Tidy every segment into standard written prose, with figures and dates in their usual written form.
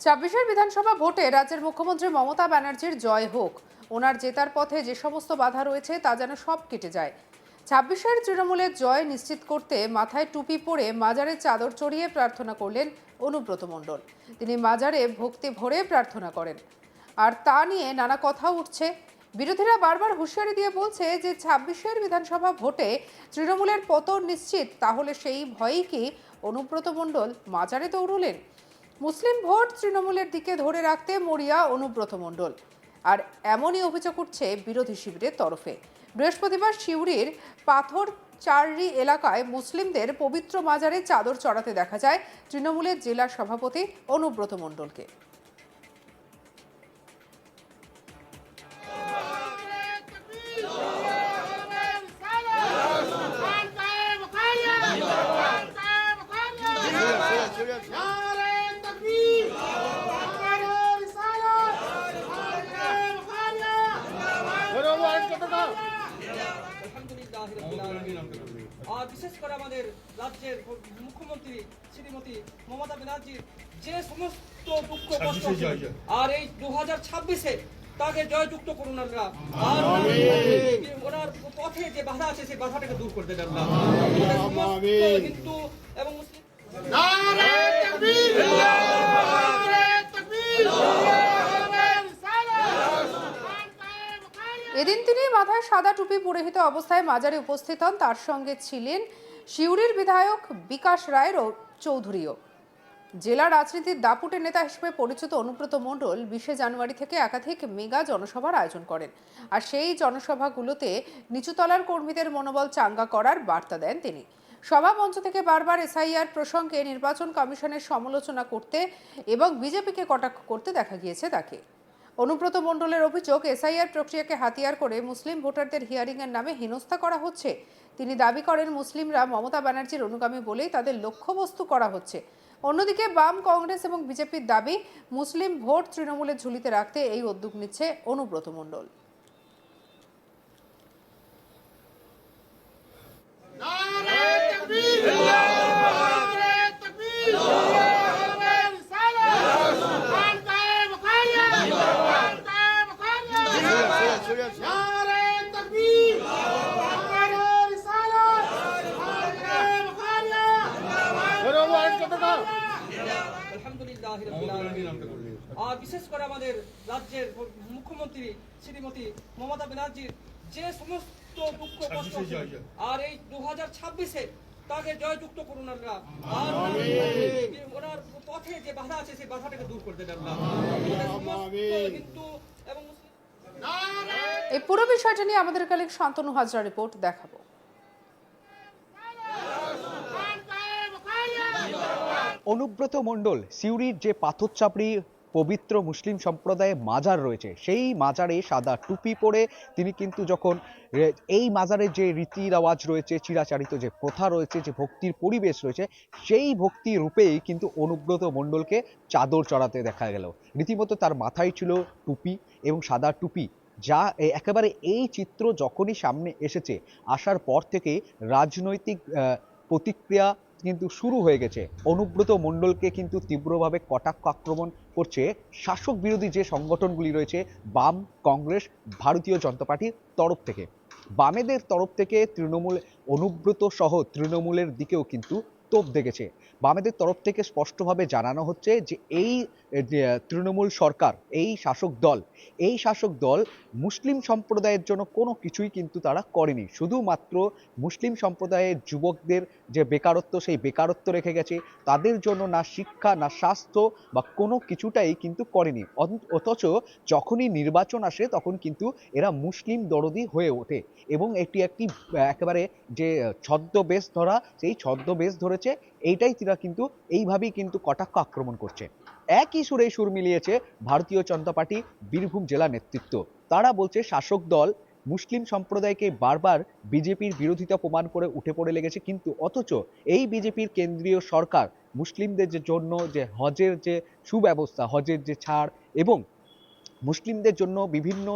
ছাব্বিশের বিধানসভা ভোটে রাজ্যের মুখ্যমন্ত্রী মমতা ব্যানার্জির জয় হোক। ওনার জেতার পথে যে সমস্ত বাধা রয়েছে তা যেন সব কেটে যায়। ছাব্বিশের তৃণমূলের জয় নিশ্চিত করতে মাথায় টুপি পরে মাজারে চাদর চড়িয়ে প্রার্থনা করলেন অনুব্রত মণ্ডল। তিনি মাজারে ভক্তি ভরে প্রার্থনা করেন, আর তা নিয়ে নানা কথা উঠছে। বিরোধীরা বারবার হুঁশিয়ারি দিয়ে বলছে যে ছাব্বিশের বিধানসভা ভোটে তৃণমূলের পতন নিশ্চিত। তাহলে সেই ভয়েই কি অনুব্রত মণ্ডল মাজারে দৌড়লেন? মুসলিম ভোট তৃণমূলের দিকে ধরে রাখতে মরিয়া অনুব্রত মণ্ডল, আর এমনই অভিযোগ উঠছে বিরোধী শিবিরের তরফে। বৃহস্পতিবার সিউড়ির পাথর চাররি এলাকায় মুসলিমদের পবিত্র মাজারে চাদর চড়াতে দেখা যায় তৃণমূলের জেলা সভাপতি অনুব্রত মণ্ডলকে। আর বিশেষ করে আমাদের রাজ্যের মুখ্যমন্ত্রী শ্রীমতী মমতা ব্যানার্জির যে সমস্ত দুঃখ কষ্ট আর এই 2026-এ তাকে জয়যুক্ত করুন আল্লাহ। আর ওনার পথে যে বাধা আছে সেই বাধাটাকে দূর করে দেন আল্লাহ। হিন্দু এবং মুসলিম এদিন তিনি মাথায় সাদা টুপি পরিহিত অবস্থায় মাজারে উপস্থিত হন। তার সঙ্গে ছিলেন সিউড়ির বিধায়ক বিকাশ রায় চৌধুরীও। জেলা রাজনীতির দাপুটে নেতা হিসেবে পরিচিত অনুব্রত মণ্ডল 20 জানুয়ারি থেকে একাধিক মেগা জনসভার আয়োজন করেন, আর সেই জনসভাগুলোতে নিচুতলার কর্মীদের মনোবল চাঙ্গা করার বার্তা দেন তিনি। সভা মঞ্চ থেকে বারবার এসআইআর প্রসঙ্গে নির্বাচন কমিশনের সমালোচনা করতে এবং বিজেপিকে কটাক্ষ করতে দেখা গিয়েছে তাকে। অনুব্রত মণ্ডলের অভিযোগ, এসআইআর প্রক্রিয়াকে হাতিয়ার করে মুসলিম ভোটারদের হিয়ারিংয়ের নামে হেনস্থা করা হচ্ছে। তিনি দাবি করেন মুসলিমরা মমতা ব্যানার্জির অনুগামী বলেই তাদের লক্ষ্যবস্তু করা হচ্ছে। অন্যদিকে বাম, কংগ্রেস এবং বিজেপির দাবি মুসলিম ভোট তৃণমূলের ঝুলিতে রাখতে এই উদ্যোগ নিচ্ছে অনুব্রত মণ্ডল। আর বিশেষ করে আমাদের রাজ্যের মুখ্যমন্ত্রী শ্রীমতী মমতা ব্যানার্জির যে সমস্ত দুঃখ কষ্ট আর এই 2026-এ তাকে জয়যুক্ত করুন আল্লাহ। আর ওনার পথে যে বাধা আছে সেই বাধাটাকে দূর করে দেন আল্লাহ। হিন্দু এবং মুসলিম এই পুরো বিষয়টা নিয়ে আমাদের কালেক শান্তনু হাজরা রিপোর্ট দেখাবো। অনুব্রত মণ্ডল সিউড়ির যে পাথরচাপড়ি পবিত্র মুসলিম সম্প্রদায়ের মাজার রয়েছে, সেই মাজারে সাদা টুপি পরে তিনি কিন্তু যখন এই মাজারের যে রীতি রেওয়াজ রয়েছে, চিরাচারিত যে প্রথা রয়েছে, যে ভক্তির পরিবেশ রয়েছে, সেই ভক্তি রূপেই কিন্তু অনুব্রত মণ্ডলকে চাদর চড়াতে দেখা গেল। রীতিমতো তার মাথায় ছিল টুপি এবং সাদা টুপি, যা একেবারে এই চিত্র যখনই সামনে এসেছে, আসার পর থেকে রাজনৈতিক প্রতিক্রিয়া কিন্তু শুরু হয়ে গেছে। অনুব্রত মণ্ডলকে কিন্তু তীব্রভাবে কটাক্ষ আক্রমণ করছে শাসক বিরোধী যে সংগঠনগুলি রয়েছে, বাম, কংগ্রেস, ভারতীয় জনতা পার্টির তরফ থেকে। বামেদের তরফ থেকে তৃণমূল, অনুব্রত সহ তৃণমূলের দিকেও কিন্তু তোপ দেখেছে। বামেদের তরফ থেকে স্পষ্টভাবে জানানো হচ্ছে যে এই তৃণমূল সরকার, এই শাসক দল মুসলিম সম্প্রদায়ের জন্য কোনো কিছুই কিন্তু তারা করেনি। শুধুমাত্র মুসলিম সম্প্রদায়ের যুবকদের যে বেকারত্ব, সেই বেকারত্ব রেখে গেছে। তাদের জন্য না শিক্ষা, না স্বাস্থ্য বা কোনো কিছুটাই কিন্তু করেনি। অথচ যখনই নির্বাচন আসে তখন কিন্তু এরা মুসলিম দরদি হয়ে ওঠে এবং এটি একটি একেবারে যে ছদ্মবেশ ধরা, সেই ছদ্মবেশ ধরেছে। এইটাই তারা কিন্তু এইভাবেই কিন্তু কটাক্ষ আক্রমণ করছে। একই সুরে সুর মিলিয়েছে ভারতীয় জনতা পার্টি বীরভূম জেলা নেতৃত্ব। তারা বলছে শাসক দল মুসলিম সম্প্রদায়কে বারবার বিজেপির বিরোধিতা প্রমাণ করে উঠে পড়ে লেগেছে, কিন্তু অথচ এই বিজেপির কেন্দ্রীয় সরকার মুসলিমদের জন্য যে হজের যে সুব্যবস্থা, হজের যে ছাড় এবং মুসলিমদের জন্য বিভিন্ন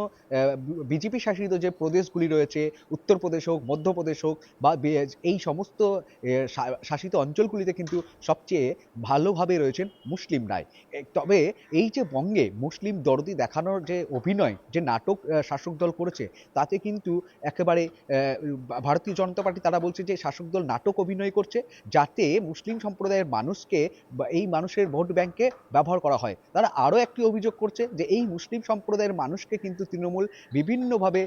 বিজেপি শাসিত যে প্রদেশগুলি রয়েছে, উত্তরপ্রদেশ হোক, মধ্যপ্রদেশ হোক বা এই সমস্ত শাসিত অঞ্চলগুলিতে কিন্তু সবচেয়ে ভালোভাবে রয়েছেন মুসলিমরাই। তবে এই যে বঙ্গে মুসলিম দরদি দেখানোর যে অভিনয়, যে নাটক শাসক দল করেছে, তাতে কিন্তু একেবারে ভারতীয় জনতা পার্টি তারা বলছে যে শাসক দল নাটক অভিনয় করছে, যাতে মুসলিম সম্প্রদায়ের মানুষকে বা এই মানুষের ভোট ব্যাংকে ব্যবহার করা হয়। তারা আরও একটি অভিযোগ করছে যে এই মুসলিম সম্প্রদায়ের মানুষকে কিন্তু তৃণমূল বিভিন্নভাবে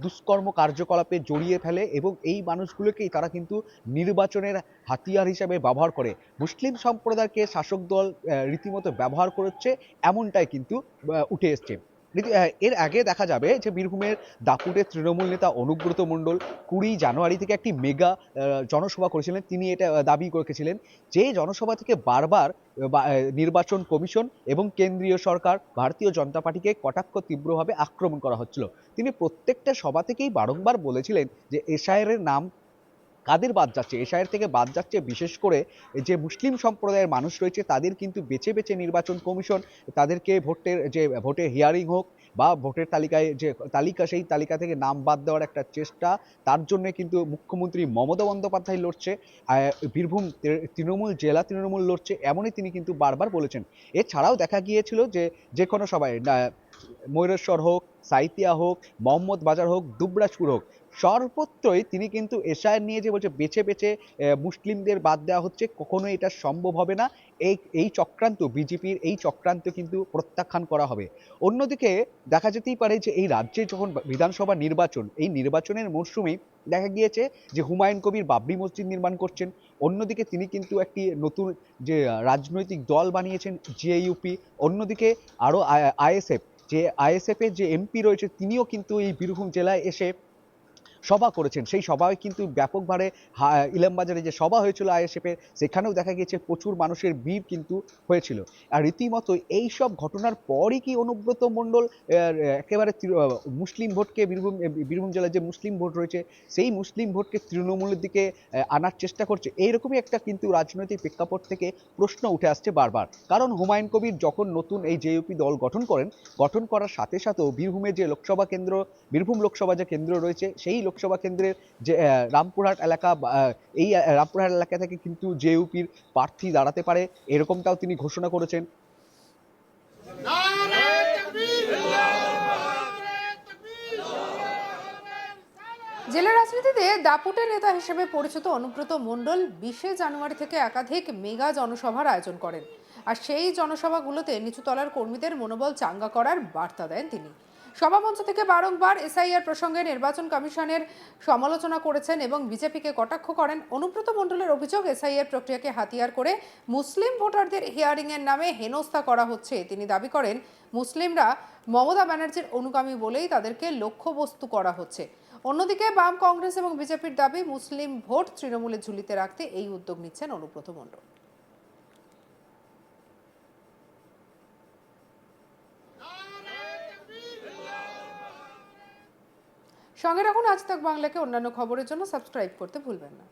দুষ্কর্ম কার্যকলাপে জড়িয়ে ফেলে এবং এই মানুষগুলোকেই তারা কিন্তু নির্বাচনের হাতিয়ার হিসাবে ব্যবহার করে। মুসলিম সম্প্রদায়কে শাসক দল রীতিমতো ব্যবহার করছে, এমনটাই কিন্তু উঠে এসছে। এর আগে দেখা যাবে যে বীরভূমের দাপুটের তৃণমূল নেতা অনুব্রত মণ্ডল 20 জানুয়ারি থেকে একটি মেগা জনসভা করেছিলেন। তিনি এটা দাবি করেছিলেন যে জনসভা থেকে বারবার নির্বাচন কমিশন এবং কেন্দ্রীয় সরকার ভারতীয় জনতা পার্টিকে কটাক্ষ তীব্রভাবে আক্রমণ করা হচ্ছিল। তিনি প্রত্যেকটা সভা থেকেই বারংবার বলেছিলেন যে এসআইআর নাম কাদের বাদ যাচ্ছে, এসআইআর থেকে বাদ যাচ্ছে বিশেষ করে যে মুসলিম সম্প্রদায়ের মানুষ রয়েছে তাদের কিন্তু বেছে বেছে নির্বাচন কমিশন তাদেরকে ভোটের হিয়ারিং হোক বা ভোটের তালিকায় যে তালিকা, সেই তালিকা থেকে নাম বাদ দেওয়ার একটা চেষ্টা, তার জন্য কিন্তু মুখ্যমন্ত্রী মমতা বন্দ্যোপাধ্যায় লড়ছে, বীরভূম তৃণমূল জেলা তৃণমূল লড়ছে, এমনই তিনি কিন্তু বারবার বলেছেন। এছাড়াও দেখা গিয়েছিল যে কোনো সভায় ময়ূরেশ্বর হোক, সাঁইথিয়া হোক, মোহাম্মদ বাজার হোক, দুবরাজপুর হোক, সর্বত্রই তিনি কিন্তু এসআইআর নিয়ে যে বলছে বেছে বেছে মুসলিমদের বাদ দেওয়া হচ্ছে, কখনোই এটা সম্ভব হবে না। এই চক্রান্ত, বিজেপির এই চক্রান্ত কিন্তু প্রত্যাখ্যান করা হবে। অন্যদিকে দেখা যেতেই পারে যে এই রাজ্যে যখন বিধানসভা নির্বাচন, এই নির্বাচনের মরশুমেই দেখা গিয়েছে যে হুমায়ুন কবির বাবরি মসজিদ নির্মাণ করছেন। অন্যদিকে তিনি কিন্তু একটি নতুন যে রাজনৈতিক দল বানিয়েছেন জেইউপি। অন্যদিকে আরও আইএসএফ এর যে এমপি রয়েছে তিনিও কিন্তু এই বীরভূম জেলায় এসে সভা করেছেন। সেই সভায় কিন্তু ব্যাপকভাবে ইলামবাজারে যে সভা হয়েছিল আইএসএফ এর, সেখানেও দেখা গিয়েছে প্রচুর মানুষের ভিড় কিন্তু হয়েছিল। আর রীতিমতো এই সব ঘটনার পরই কি অনুব্রত মণ্ডল একেবারে মুসলিম ভোটকে বীরভূম জেলায় যে মুসলিম ভোট রয়েছে সেই মুসলিম ভোটকে তৃণমূলের দিকে আনার চেষ্টা করছে, এইরকমই একটা কিন্তু রাজনৈতিক প্রেক্ষাপট থেকে প্রশ্ন উঠে আসছে বারবার। কারণ হুমায়ুন কবির যখন নতুন এই জেইউপি দল গঠন করার সাথে সাথেও বীরভূম লোকসভা যে কেন্দ্র রয়েছে, সেই লোকসভা কেন্দ্রের যে রামপুরহাট এলাকা, এই রামপুরহাট এলাকা থেকে কিন্তু জেইউপির প্রার্থী দাঁড়াতে পারে, এরকমটাও তিনি ঘোষণা করেছেন। জেলা রাজনীতিতে দাপুটে নেতা হিসেবে পরিচিত অনুব্রত মণ্ডল 20 জানুয়ারি থেকে একাধিক মেগা জনসভার আয়োজন করেন। আর সেই জনসভাগুলোতে নিচুতলার কর্মীদের মনোবল চাঙ্গা করার বার্তা দেন তিনি। সভামঞ্চ থেকে বারংবার এসআইআর প্রসঙ্গে নির্বাচন কমিশনের সমালোচনা করেছেন এবং বিজেপিকে কটাক্ষ করেন। অনুব্রত মণ্ডলের অভিযোগ, এসআইআর প্রক্রিয়াকে হাতিয়ার করে মুসলিম ভোটারদের হিয়ারিংয়ের নামে হেনস্থা করা হচ্ছে। তিনি দাবি করেন মুসলিমরা মমতা ব্যানার্জির অনুগামী বলেই তাদেরকে লক্ষ্যবস্তু করা হচ্ছে। অন্যদিকে বাম, কংগ্রেস এবং বিজেপির দাবি মুসলিম ভোট তৃণমূলের ঝুলিতে রাখতে এই উদ্যোগ নিচ্ছেন অনুব্রত মণ্ডল। সঙ্গে রাখুন আজ তাক বাংলাকে। অন্যান্য খবরের জন্য সাবস্ক্রাইব করতে ভুলবেন না।